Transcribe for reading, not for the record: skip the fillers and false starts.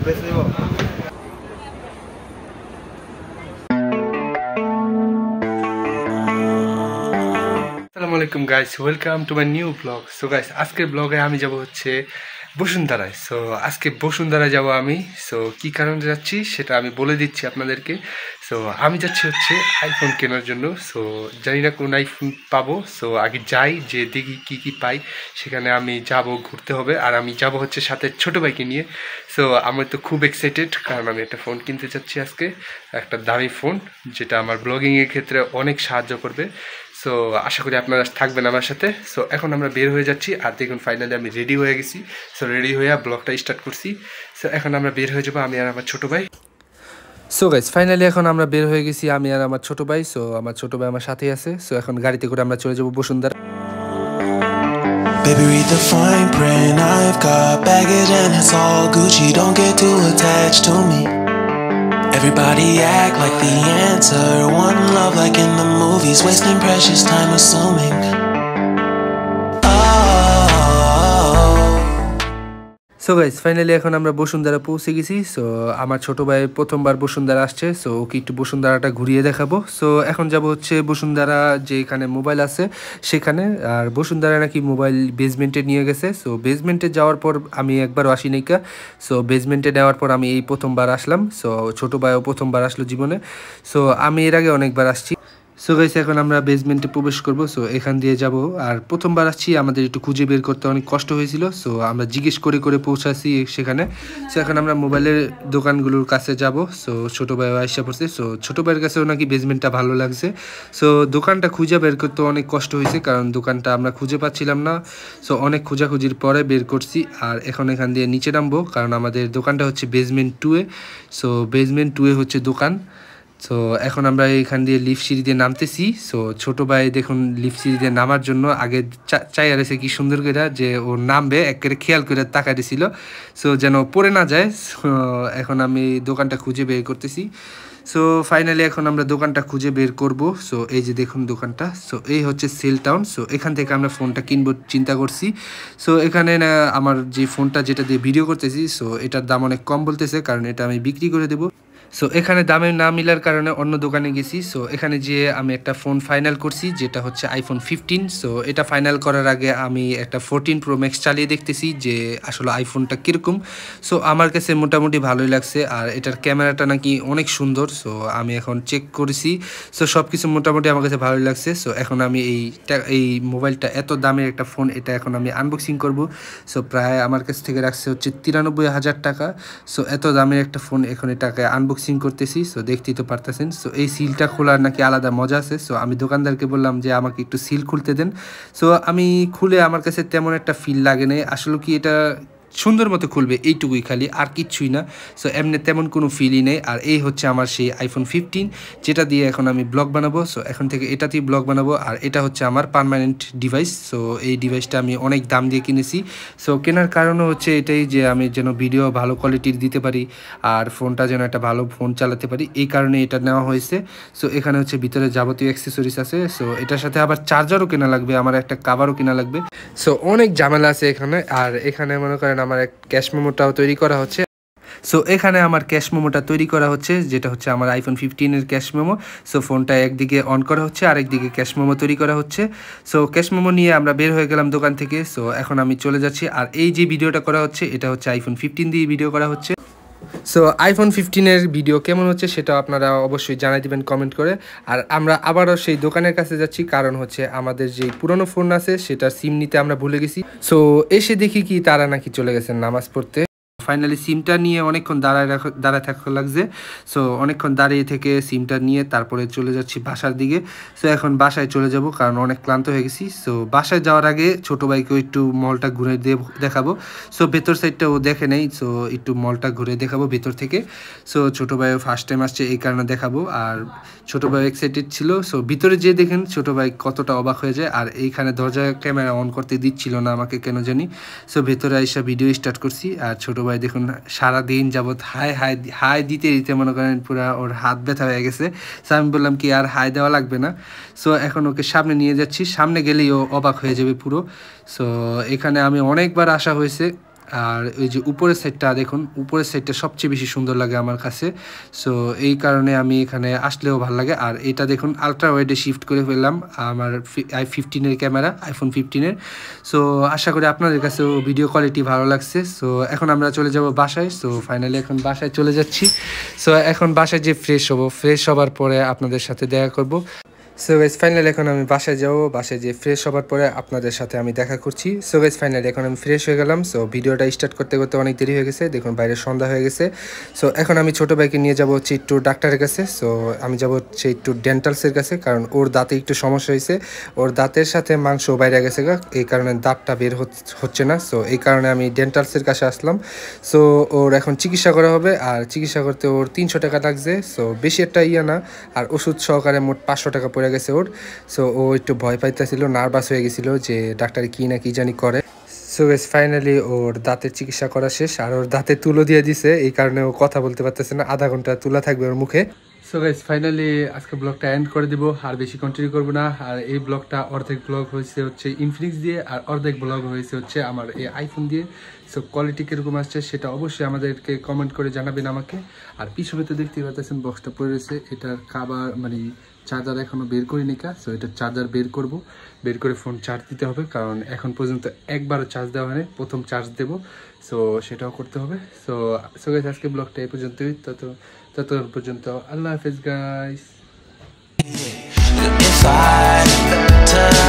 আসসালামু আলাইকুম guys, welcome to my new blog. So guys, আজকের ব্লগে আমি যাব হচ্ছে বসুন্ধরায়। সো আজকে বসুন্ধরায় যাব আমি। সো কি কারণে যাচ্ছি সেটা আমি বলে দিচ্ছি আপনাদেরকে। সো আমি যাচ্ছি হচ্ছে আইফোন কেনার জন্য। সো জানি না কোন আইফোন পাবো। সো আগে যাই, যে দেখি কি কি পাই। সেখানে আমি যাব, ঘুরতে হবে। আর আমি যাব হচ্ছে সাথে ছোটো ভাইকে নিয়ে। সো আমি তো খুব এক্সাইটেড, কারণ আমি একটা ফোন কিনতে চাচ্ছি আজকে, একটা দামি ফোন, যেটা আমার ব্লগিংয়ের ক্ষেত্রে অনেক সাহায্য করবে। সো আশা করি আপনারা থাকবেন আমার সাথে। সো এখন আমরা বের হয়ে যাচ্ছি, আর দেখুন ফাইনালি আমি রেডি হয়ে গেছি। সো রেডি হয়ে ব্লগটা স্টার্ট করছি। সো এখন আমরা বের হয়ে যাবো, আমি আর আমার ছোটো ভাই। সো গাইস, ফাইনালি এখন আমরা বের হয়ে গেছি, আমি আর আমার ছোটো ভাই। সো আমার ছোটো ভাই আমার সাথেই আছে। সো এখন গাড়িতে করে আমরা চলে যাবো Bashundhara. Baby, read the fine print. I've got baggage and it's all Gucci. Don't get too attached to me. Everybody act like the answer. One love like in the movies. Wasting precious time assuming. So guys, finally এখন আমরা বসুন্ধরা পৌঁছে গেছি। So আমার ছোটো ভাই প্রথমবার বসুন্ধরা আসছে। So okay একটু বসুন্ধরাটা ঘুরিয়ে দেখাবো। সো এখন যাব হচ্ছে বসুন্ধরা, যে এখানে মোবাইল আছে সেখানে। আর বসুন্ধরা নাকি মোবাইল বেসমেন্টে নিয়ে গেছে। সো বেসমেন্টে যাওয়ার পর আমি একবারও আসি নাইকা। সো বেসমেন্টে নেওয়ার পর আমি এই প্রথমবার আসলাম। সো ছোটো ভাইও প্রথমবার আসলো জীবনে। সো আমি এর আগে অনেকবার আসছি। সো গাইস, এখন আমরা বেসমেন্টে প্রবেশ করব। সো এখান দিয়ে যাব। আর প্রথমবার আসছি, আমাদের একটু খুঁজে বের করতে অনেক কষ্ট হয়েছিল। সো আমরা জিজ্ঞেস করে করে পৌঁছাছি সেখানে। সো এখন আমরা মোবাইলের দোকানগুলোর কাছে যাব। সো ছোটো ভাই আইসা পড়ছে। সো ছোটো ভাইয়ের কাছেও নাকি বেসমেন্টটা ভালো লাগছে। সো দোকানটা খুঁজে বের করতে অনেক কষ্ট হয়েছে, কারণ দোকানটা আমরা খুঁজে পাচ্ছিলাম না। সো অনেক খোঁজাখুঁজির পরে বের করছি। আর এখন এখান দিয়ে নিচে নামবো, কারণ আমাদের দোকানটা হচ্ছে বেসমেন্ট 2-এ। সো বেসমেন্ট 2-এ হচ্ছে দোকান। সো এখন আমরা এখান দিয়ে লিফট সিঁড়ি দিয়ে নামতেছি। সো ছোটো ভাই দেখুন লিফট সিঁড়ি দিয়ে নামার জন্য আগে চাই আর এসে কি সুন্দর করে যে ও নামবে একেবারে খেয়াল করে তাকা দিছিল, সো যেন পড়ে না যায়। সো এখন আমি দোকানটা খুঁজে বের করতেছি। সো ফাইনালি এখন আমরা দোকানটা খুঁজে বের করব। সো এই যে দেখুন দোকানটা। সো এই হচ্ছে সেল টাউন। সো এখান থেকে আমরা ফোনটা কিনবো চিন্তা করছি। সো এখানে না আমার যে ফোনটা যেটা দিয়ে ভিডিও করতেছি, সো এটার দাম অনেক কম বলতেছে, কারণ এটা আমি বিক্রি করে দেবো। সো এখানে দামে না মিলার কারণে অন্য দোকানে গেছি। সো এখানে যেয়ে আমি একটা ফোন ফাইনাল করছি, যেটা হচ্ছে আইফোন 15। সো এটা ফাইনাল করার আগে আমি একটা 14 প্রো ম্যাক্স চালিয়ে দেখতেছি যে আসলে আইফোনটা কীরকম। সো আমার কাছে মোটামুটি ভালোই লাগছে, আর এটার ক্যামেরাটা নাকি অনেক সুন্দর। সো আমি এখন চেক করেছি। সো সব কিছু মোটামুটি আমার কাছে ভালোই লাগছে। সো এখন আমি এই মোবাইলটা, এত দামের একটা ফোন, এটা এখন আমি আনবক্সিং করব। সো প্রায় আমার কাছ থেকে রাখছে হচ্ছে 93,000 টাকা। সো এত দামের একটা ফোন এখন এটাকে আনবক্সিং করতেছি। সো দেখতেই তো পারতেছেন। সো এই সিলটা খোলার নাকি আলাদা মজা আছে। সো আমি দোকানদারকে বললাম যে আমাকে একটু সিল খুলতে দেন। সো আমি খুলে আমার কাছে তেমন একটা ফিল লাগে নাই। আসলে কি এটা সুন্দর মতো খুলবে এইটুকুই খালি, আর কিচ্ছুই না। সো এমনি তেমন কোনো ফিলই নেই। আর এই হচ্ছে আমার সেই আইফোন 15, যেটা দিয়ে এখন আমি ব্লগ বানাবো। সো এখন থেকে এটাতেই ব্লগ বানাবো। আর এটা হচ্ছে আমার পার্মানেন্ট ডিভাইস। সো এই ডিভাইসটা আমি অনেক দাম দিয়ে কিনেছি। সো কেনার কারণও হচ্ছে এটাই, যে আমি যেন ভিডিও ভালো কোয়ালিটির দিতে পারি, আর ফোনটা যেন একটা ভালো ফোন চালাতে পারি, এই কারণে এটা নেওয়া হয়েছে। সো এখানে হচ্ছে ভিতরে যাবতীয় অ্যাক্সেসরিজ আছে। সো এটার সাথে আবার চার্জারও কেনা লাগবে, আমার একটা কাভারও কেনা লাগবে। সো অনেক ঝামেলা আছে এখানে। আর এখানে মনে করেন আমার এক ক্যাশ মেমোটাও তৈরি করা হচ্ছে। সো এখানে আমার ক্যাশ মেমোটা তৈরি করা হচ্ছে, যেটা হচ্ছে আমার আইফোন 15-এর ক্যাশ মেমো। সো ফোনটা একদিকে অন করা হচ্ছে, আরেকদিকে ক্যাশ মেমো তৈরি করা হচ্ছে। সো ক্যাশ মেমো নিয়ে আমরা বের হয়ে গেলাম দোকান থেকে। সো এখন আমি চলে যাচ্ছি। আর এই যে ভিডিওটা করা হচ্ছে, এটা হচ্ছে আইফোন 15 দিয়ে ভিডিও করা হচ্ছে। সো আইফোন 15-এর ভিডিও কেমন হচ্ছে সেটা আপনারা অবশ্যই জানাই দিবেন কমেন্ট করে। আর আমরা আবারও সেই দোকানের কাছে যাচ্ছি, কারণ হচ্ছে আমাদের যে পুরনো ফোন আছে সেটার সিম নিতে আমরা ভুলে গেছি। সো এসে দেখি কি তারা নাকি চলে গেছেন নামাজ পড়তে। ফাইনালি সিমটা নিয়ে অনেকক্ষণ দাঁড়ায় থাকা লাগছে। সো অনেকক্ষণ দাঁড়িয়ে থেকে সিমটা নিয়ে তারপরে চলে যাচ্ছি বাসার দিকে। সো এখন বাসায় চলে যাব, কারণ অনেক ক্লান্ত হয়ে গেছি। সো বাসায় যাওয়ার আগে ছোটো ভাইকেও একটু মলটা ঘুরে দেখাবো। সো ভেতর সাইডটা ও দেখে নেই। সো একটু মলটা ঘুরে দেখাবো ভেতর থেকে। সো ছোটো ভাইও ফার্স্ট টাইম আসছে, এই কারণে দেখাবো। আর ছোটো ভাই এক্সাইটেড ছিল। সো ভিতরে যেয়ে দেখেন ছোটো ভাই কতটা অবাক হয়ে যায়। আর এইখানে দরজা ক্যামেরা অন করতে দিচ্ছিল না আমাকে কেন জানি। সো ভেতরে এসে ভিডিও স্টার্ট করছি। আর ছোটো ভাই দেখুন সারাদিন যাবৎ হাই হাই হাই দিতে দিতে মনে করেন পুরা ওর হাত ব্যথা হয়ে গেছে। সো আমি বললাম কি আর হাই দেওয়া লাগবে না। সো এখন ওকে সামনে নিয়ে যাচ্ছি, সামনে গেলেই ও অবাক হয়ে যাবে পুরো। সো এখানে আমি অনেকবার আসা হয়েছে। আর ওই যে উপরের সাইডটা দেখুন, উপরের সাইডটা সবচেয়ে বেশি সুন্দর লাগে আমার কাছে। সো এই কারণে আমি এখানে আসলেও ভালো লাগে। আর এটা দেখুন আলট্রা ওয়াইডে শিফট করে ফেললাম আমার i15-এর ক্যামেরা, iPhone 15-এর। সো আশা করি আপনাদের কাছেও ভিডিও কোয়ালিটি ভালো লাগছে। সো এখন আমরা চলে যাব বাসায়। সো ফাইনালি এখন বাসায় চলে যাচ্ছি। সো এখন বাসায় যে ফ্রেশ হব, ফ্রেশ হবার পরে আপনাদের সাথে দেখা করব। সো গাইস ফাইনালি এখন আমি বাসায় যাবো, বাসায় যে ফ্রেশ হবার পরে আপনাদের সাথে আমি দেখা করছি। সো গাইস ফাইনালি এখন আমি ফ্রেশ হয়ে গেলাম। সো ভিডিওটা স্টার্ট করতে করতে অনেক দেরি হয়ে গেছে, দেখুন বাইরে সন্ধ্যা হয়ে গেছে। সো এখন আমি ছোটো ভাইকে নিয়ে যাবো হচ্ছে একটু ডাক্তারের কাছে। সো আমি যাবো হচ্ছে একটু ডেন্টালসের কাছে, কারণ ওর দাঁতে একটু সমস্যা হয়েছে, ওর দাঁতের সাথে মাংস বাইরে গেছে, এই কারণে দাঁতটা বের হচ্ছে না। সো এই কারণে আমি ডেন্টালসের কাছে আসলাম। সো ওর এখন চিকিৎসা করা হবে, আর চিকিৎসা করতে ওর 300 টাকা লাগছে। সো বেশি একটা ইয়া না, আর ওষুধ সহকারে মোট 500 টাকা পড়ে গেছে ওর। সো ও একটু ভয় পাইতেছিল, নার্ভাস হয়ে গেছিলো যে ডাক্তার কি না কি জানি করে। সো গাইস ফাইনালি ওর দাঁতের চিকিৎসা করা শেষ, আর ওর দাঁতে তুলো দিয়ে দিছে, এই কারণে ও কথা বলতে পারতেছে না, আধা ঘন্টা তুলা থাকবে ওর মুখে। সো গাইস ফাইনালি আজকে ব্লগটা এন্ড করে দিব, আর বেশি কন্টিনিউ করবো না। আর এই ব্লগটা অর্ধেক ব্লগ হয়েছে হচ্ছে ইনফিনিক্স দিয়ে, আর অর্ধেক ব্লগ হয়েছে হচ্ছে আমার এই আইফোন দিয়ে। সো কোয়ালিটি কীরকম আসছে সেটা অবশ্যই আমাদেরকে কমেন্ট করে জানাবেন আমাকে। আর পিছনে তো দেখতেই পাচ্ছেন বক্সটা পড়ে রয়েছে, এটার কাভার মানে চার্জার এখনও বের করিনি কা। সো এটা চার্জার বের করব, বের করে ফোন চার্জ দিতে হবে, কারণ এখন পর্যন্ত একবারও চার্জ দেওয়া হয়নি, প্রথম চার্জ দেব। সো সেটাও করতে হবে। সো গাইস আজকে ব্লগটা এই পর্যন্তই, তত পর্যন্ত আল্লাহ হাফেজ গাইস। If I